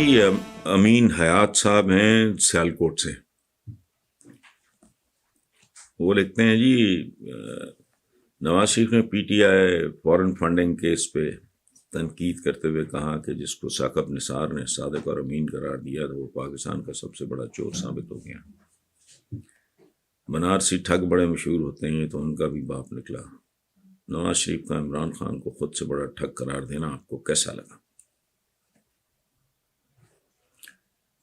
امین حیات صاحب ہیں سیالکوٹ سے. وہ لکھتے ہیں جی نواز شریف نے P T I foreign funding case پہ تنقید کرتے ہوئے کہا کہ جس کو ثاقب نثار نے صادق اور امین قرار دیا تو وہ پاکستان کا سب سے بڑا چور ثابت ہو گیا. بنارسی ٹھگ بڑے مشہور ہوتے ہیں تو ان کا بھی باپ نکلا. نواز شریف کا عمران خان کو خود سے بڑا ٹھگ قرار دینا آپ کو کیسا لگا؟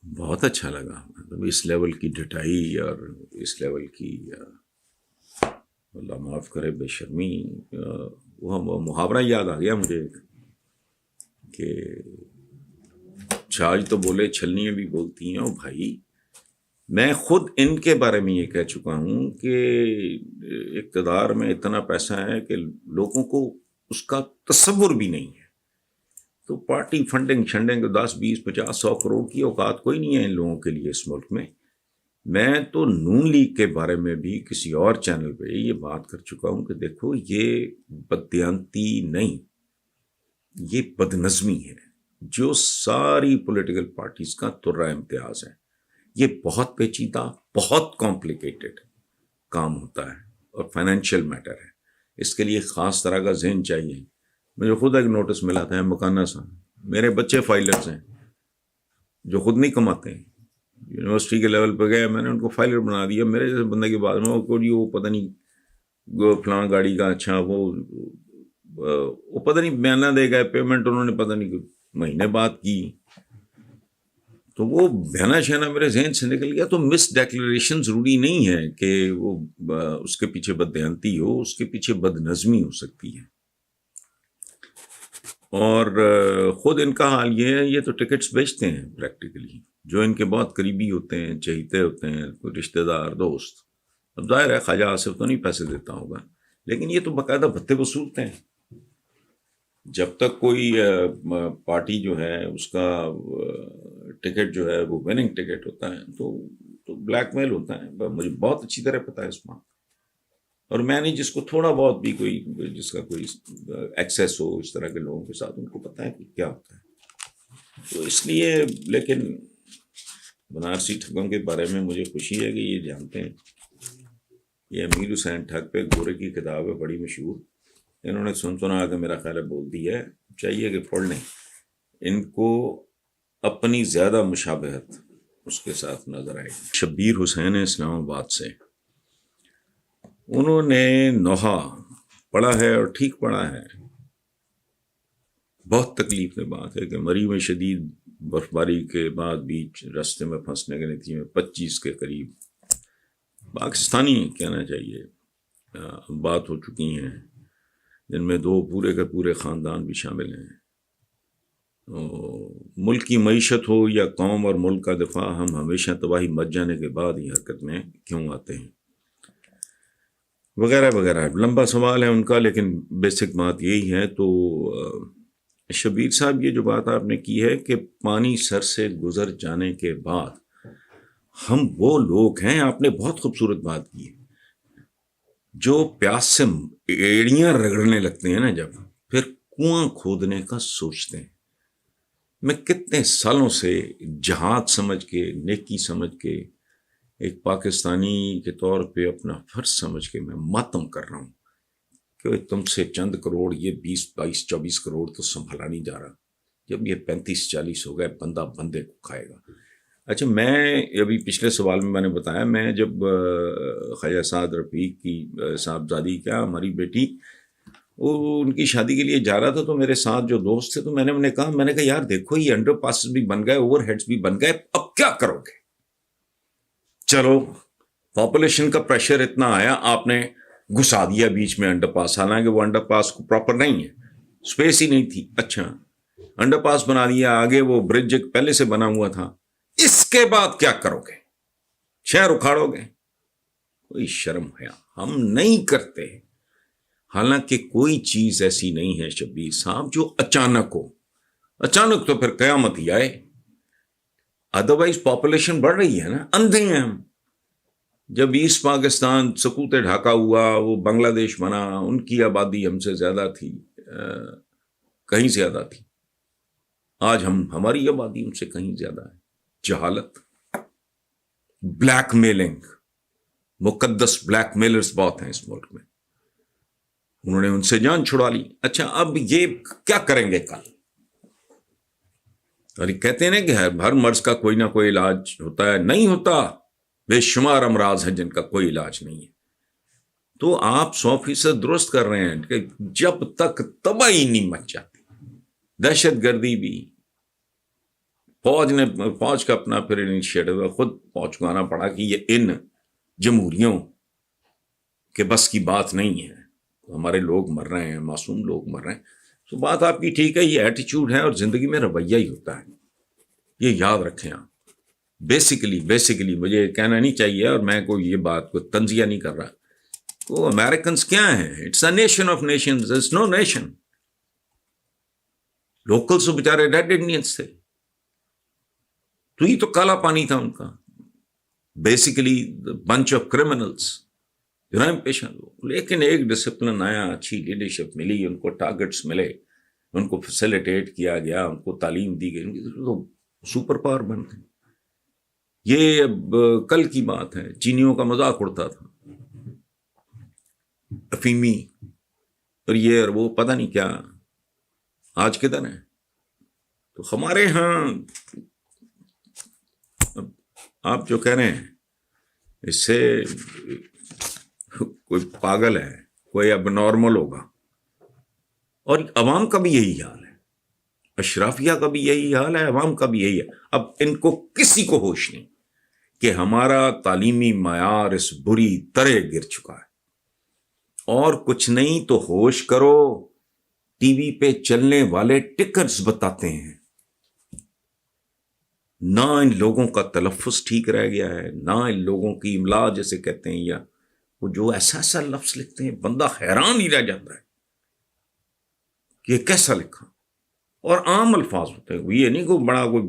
بہت اچھا لگا. مطلب اس لیول کی ڈٹائی اور اس لیول کی اللہ معاف کرے بے شرمی. وہ محاورہ یاد آ گیا مجھے کہ چھاج تو بولے چھلنیاں بھی بولتی ہیں. او بھائی میں خود ان کے بارے میں یہ کہہ چکا ہوں کہ اقتدار میں اتنا پیسہ ہے کہ لوگوں کو اس کا تصور بھی نہیں ہے. تو پارٹی فنڈنگ شنڈنگ 10 20 50 100 کروڑ کی اوقات کوئی نہیں ہے ان لوگوں کے لیے اس ملک میں. میں تو نون لیگ کے بارے میں بھی کسی اور چینل پہ یہ بات کر چکا ہوں کہ دیکھو یہ بددیانتی نہیں، یہ بدنظمی ہے جو ساری پولیٹیکل پارٹیز کا ترہ امتیاز ہے. یہ بہت پیچیدہ بہت کمپلیکیٹڈ کام ہوتا ہے اور فائنینشیل میٹر ہے. اس کے لیے خاص طرح کا ذہن چاہیے. مجھے خود ایک نوٹس ملا تھا مکانہ سا، میرے بچے فائلرز ہیں جو خود نہیں کماتے ہیں. یونیورسٹی کے لیول پہ گئے، میں نے ان کو فائلر بنا دیا. میرے جیسے بندے کے بعد میں وہ پتہ نہیں فلاں گاڑی کا اچھا وہ پتہ نہیں بیانہ دے گئے، پیمنٹ انہوں نے پتہ نہیں مہینے بعد کی. تو وہ بہنا شہنا میرے ذہن سے نکل گیا. تو مس ڈیکلریشن ضروری نہیں ہے کہ وہ اس کے پیچھے بددیانتی ہو، اس کے پیچھے بد نظمی ہو سکتی ہے. اور خود ان کا حال یہ ہے، یہ تو ٹکٹس بیچتے ہیں پریکٹیکلی. جو ان کے بہت قریبی ہوتے ہیں، چہیتے ہوتے ہیں، کوئی رشتہ دار دوست. اب ظاہر ہے خواجہ آصف تو نہیں پیسے دیتا ہوگا، لیکن یہ تو باقاعدہ بھتے وصولتے ہیں. جب تک کوئی پارٹی جو ہے اس کا ٹکٹ جو ہے وہ وننگ ٹکٹ ہوتا ہے تو بلیک میل ہوتا ہے. مجھے بہت اچھی طرح پتہ ہے اس بات. اور میں نے جس کو تھوڑا بہت بھی کوئی جس کا کوئی ایکسیس ہو اس طرح کے لوگوں کے ساتھ، ان کو پتہ ہے کہ کیا ہوتا ہے. تو اس لیے لیکن بنارسی ٹھگوں کے بارے میں مجھے خوشی ہے کہ یہ جانتے ہیں. یہ امیر حسین ٹھگ پہ گورے کی کتاب ہے بڑی مشہور. انہوں نے سنا کہ میرا خیال ہے بول دی ہے، چاہیے کہ پڑھ لیں. ان کو اپنی زیادہ مشابہت اس کے ساتھ نظر آئے گی. شبیر حسین اسلام آباد سے، انہوں نے نوحہ پڑھا ہے اور ٹھیک پڑھا ہے. بہت تکلیف کی بات ہے کہ مری میں شدید برفباری کے بعد بیچ راستے میں پھنسنے کے نتیجے میں 25 کے قریب پاکستانی کہنا چاہیے بات ہو چکی ہیں، جن میں 2 پورے کے پورے خاندان بھی شامل ہیں. ملک کی معیشت ہو یا قوم اور ملک کا دفاع، ہم ہمیشہ تباہی مچ جانے کے بعد ہی حرکت میں کیوں آتے ہیں، وغیرہ وغیرہ. لمبا سوال ہے ان کا، لیکن بیسک بات یہی ہے. تو شبیر صاحب یہ جو بات آپ نے کی ہے کہ پانی سر سے گزر جانے کے بعد ہم وہ لوگ ہیں، آپ نے بہت خوبصورت بات کی ہے، جو پیاس سے ایڑیاں رگڑنے لگتے ہیں نا، جب پھر کنواں کھودنے کا سوچتے ہیں. میں کتنے سالوں سے جہاد سمجھ کے، نیکی سمجھ کے، ایک پاکستانی کے طور پہ اپنا فرض سمجھ کے میں ماتم کر رہا ہوں کہ تم سے چند کروڑ، یہ 20 22 24 کروڑ تو سنبھالا نہیں جا رہا. جب یہ 35 40 ہو گئے، بندہ بندے کو کھائے گا. اچھا، میں ابھی پچھلے سوال میں نے بتایا، میں جب خواجہ سعد رفیق کی صاحبزادی کیا ہماری بیٹی وہ ان کی شادی کے لیے جا رہا تھا، تو میرے ساتھ جو دوست تھے، تو میں نے انہیں کہا یار دیکھو یہ انڈر پاسز بھی بن گئے، اوور ہیڈز بھی بن گئے، اب کیا کرو گے؟ چلو پاپولیشن کا پریشر اتنا آیا، آپ نے گھسا دیا بیچ میں انڈر پاس، حالانکہ وہ انڈر پاس کو پراپر نہیں ہے، اسپیس ہی نہیں تھی. اچھا انڈر پاس بنا دیا، آگے وہ برج ایک پہلے سے بنا ہوا تھا. اس کے بعد کیا کرو گے؟ شہر اکھاڑو گے؟ کوئی شرم ہے؟ ہم نہیں کرتے. حالانکہ کوئی چیز ایسی نہیں ہے شبیر صاحب جو اچانک ہو. اچانک تو پھر قیامت ہی آئے. ادروائز پاپولیشن بڑھ رہی ہے نا، اندھے ہیں ہم. جب ایسٹ پاکستان سکوت ڈھاکہ ہوا، وہ بنگلہ دیش بنا، ان کی آبادی ہم سے زیادہ تھی، کہیں زیادہ تھی. آج ہماری آبادی ان سے کہیں زیادہ ہے. جہالت، بلیک میلنگ، مقدس بلیک میلرز بہت ہیں اس ملک میں، انہوں نے ان سے جان چھڑا لی. اچھا اب یہ کیا کریں گے کل؟ اور کہتے ہیں نا کہ ہر مرض کا کوئی نہ کوئی علاج ہوتا ہے، نہیں ہوتا. بے شمار امراض ہیں جن کا کوئی علاج نہیں ہے. تو آپ 100% درست کر رہے ہیں کہ جب تک تباہی نہیں مچ جاتی، دہشت گردی بھی، فوج کا اپنا پھر انیشیٹو خود پہنچانا پڑا کہ یہ ان جمہوریوں کے بس کی بات نہیں ہے، ہمارے لوگ مر رہے ہیں، معصوم لوگ مر رہے ہیں. تو بات آپ کی ٹھیک ہے، یہ ایٹیچیوڈ ہے اور زندگی میں رویہ ہی ہوتا ہے، یہ یاد رکھیں آپ. بیسیکلی مجھے کہنا نہیں چاہیے، اور میں کوئی یہ بات کو تنزیہ نہیں کر رہا. تو امریکنز کیا ہیں؟ It's a nation of nations, it's no nation. Locals بیچارے ڈیڈ انڈینس تھے، تو یہ تو کالا پانی تھا ان کا. بیسیکلی بنچ آف کرمنلز، جرائم پیشہ لوگ. لیکن ایک ڈسپلن آیا، اچھی لیڈرشپ ملی، ان کو ٹارگٹس ملے، ان کو فیسیلیٹیٹ کیا گیا، ان کو تعلیم دی گئی، تو سپر پاور بن گئے. یہ اب کل کی بات ہے، چینیوں کا مذاق اڑتا تھا، افیمی اور یہ اور وہ پتہ نہیں کیا، آج کدھر ہے. تو ہمارے ہاں آپ جو کہہ رہے ہیں اس سے کوئی پاگل ہے، کوئی اب نارمل ہوگا. اور عوام کا بھی یہی حال ہے، اشرافیہ کا بھی یہی حال ہے، عوام کا بھی یہی ہے. اب ان کو کسی کو ہوش نہیں کہ ہمارا تعلیمی معیار اس بری طرح گر چکا ہے. اور کچھ نہیں تو ہوش کرو، ٹی وی پہ چلنے والے ٹکرز بتاتے ہیں، نہ ان لوگوں کا تلفظ ٹھیک رہ گیا ہے، نہ ان لوگوں کی املا جیسے کہتے ہیں، یا وہ جو ایسا لفظ لکھتے ہیں بندہ حیران ہی رہ جاتا ہے کہ یہ کیسا لکھا. اور عام الفاظ ہوتے ہیں، یہ نہیں کوئی بڑا کوئی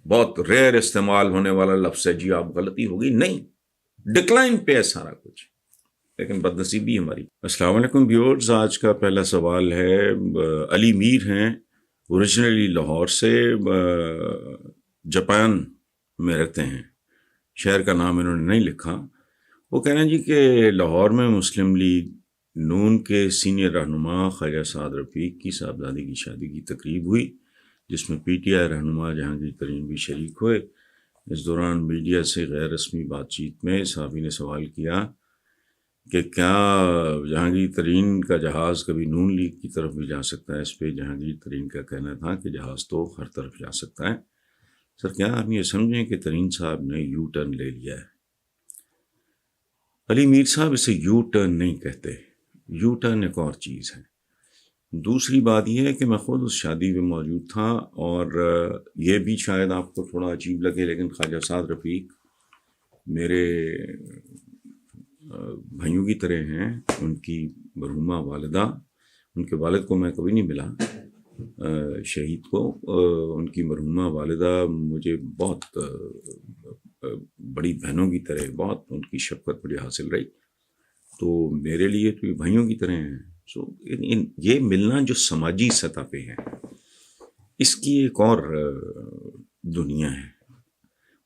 بہت ریئر استعمال ہونے والا لفظ ہے جی آپ غلطی ہوگی، نہیں، ڈکلائن پہ ہے سارا کچھ. لیکن بدنصیبی ہماری. السلام علیکم ویورز، آج کا پہلا سوال ہے، علی میر ہیں، اوریجنلی لاہور سے، جاپان میں رہتے ہیں، شہر کا نام انہوں نے نہیں لکھا. وہ کہہ رہے ہیں جی کہ لاہور میں مسلم لیگ نون کے سینئر رہنما خواجہ سعد رفیق کی صاحبزادی کی شادی کی تقریب ہوئی، جس میں پی ٹی آئی رہنما جہانگیر ترین بھی شریک ہوئے. اس دوران میڈیا سے غیر رسمی بات چیت میں صحافی نے سوال کیا کہ کیا جہانگیر ترین کا جہاز کبھی نون لیگ کی طرف بھی جا سکتا ہے. اس پہ جہانگیر ترین کا کہنا تھا کہ جہاز تو ہر طرف جا سکتا ہے. سر کیا آپ یہ سمجھیں کہ ترین صاحب نے یو ٹرن لے لیا ہے؟ علی میر صاحب اسے یو ٹرن نہیں کہتے، یو ٹرن ایک اور چیز ہے. دوسری بات یہ ہے کہ میں خود اس شادی میں موجود تھا، اور یہ بھی شاید آپ کو تھوڑا عجیب لگے، لیکن خواجہ سعد رفیق میرے بھائیوں کی طرح ہیں. ان کی مرحومہ والدہ، ان کے والد کو میں کبھی نہیں ملا، شہید کو. ان کی مرحومہ والدہ مجھے بہت بڑی بہنوں کی طرح، بہت ان کی شفقت مجھے حاصل رہی. تو میرے لیے تو یہ بھائیوں کی طرح ہیں. سو یہ ملنا جو سماجی سطح پہ ہے، اس کی ایک اور دنیا ہے.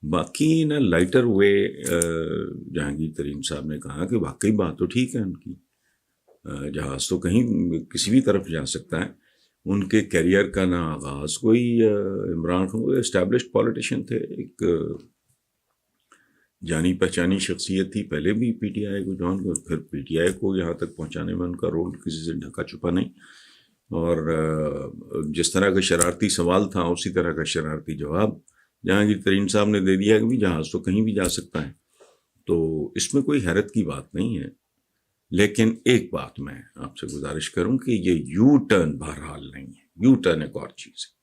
باقی نا لائٹر وے جہانگیر ترین صاحب نے کہا کہ واقعی بات تو ٹھیک ہے، ان کی جہاز تو کہیں کسی بھی طرف جا سکتا ہے. ان کے کیریئر کا نہ آغاز کوئی عمران خان، کوئی اسٹیبلشڈ پولیٹیشین تھے، ایک جانی پہچانی شخصیت تھی. پہلے بھی پی ٹی آئی کو جوان کو، پھر پی ٹی آئی کو یہاں تک پہنچانے میں ان کا رول کسی سے ڈھکا چھپا نہیں. اور جس طرح کا شرارتی سوال تھا اسی طرح کا شرارتی جواب جہانگیر ترین صاحب نے دے دیا کہ بھی جہاز تو کہیں بھی جا سکتا ہے. تو اس میں کوئی حیرت کی بات نہیں ہے. لیکن ایک بات میں آپ سے گزارش کروں کہ یہ یو ٹرن بہرحال نہیں ہے، یو ٹرن ایک اور چیز ہے.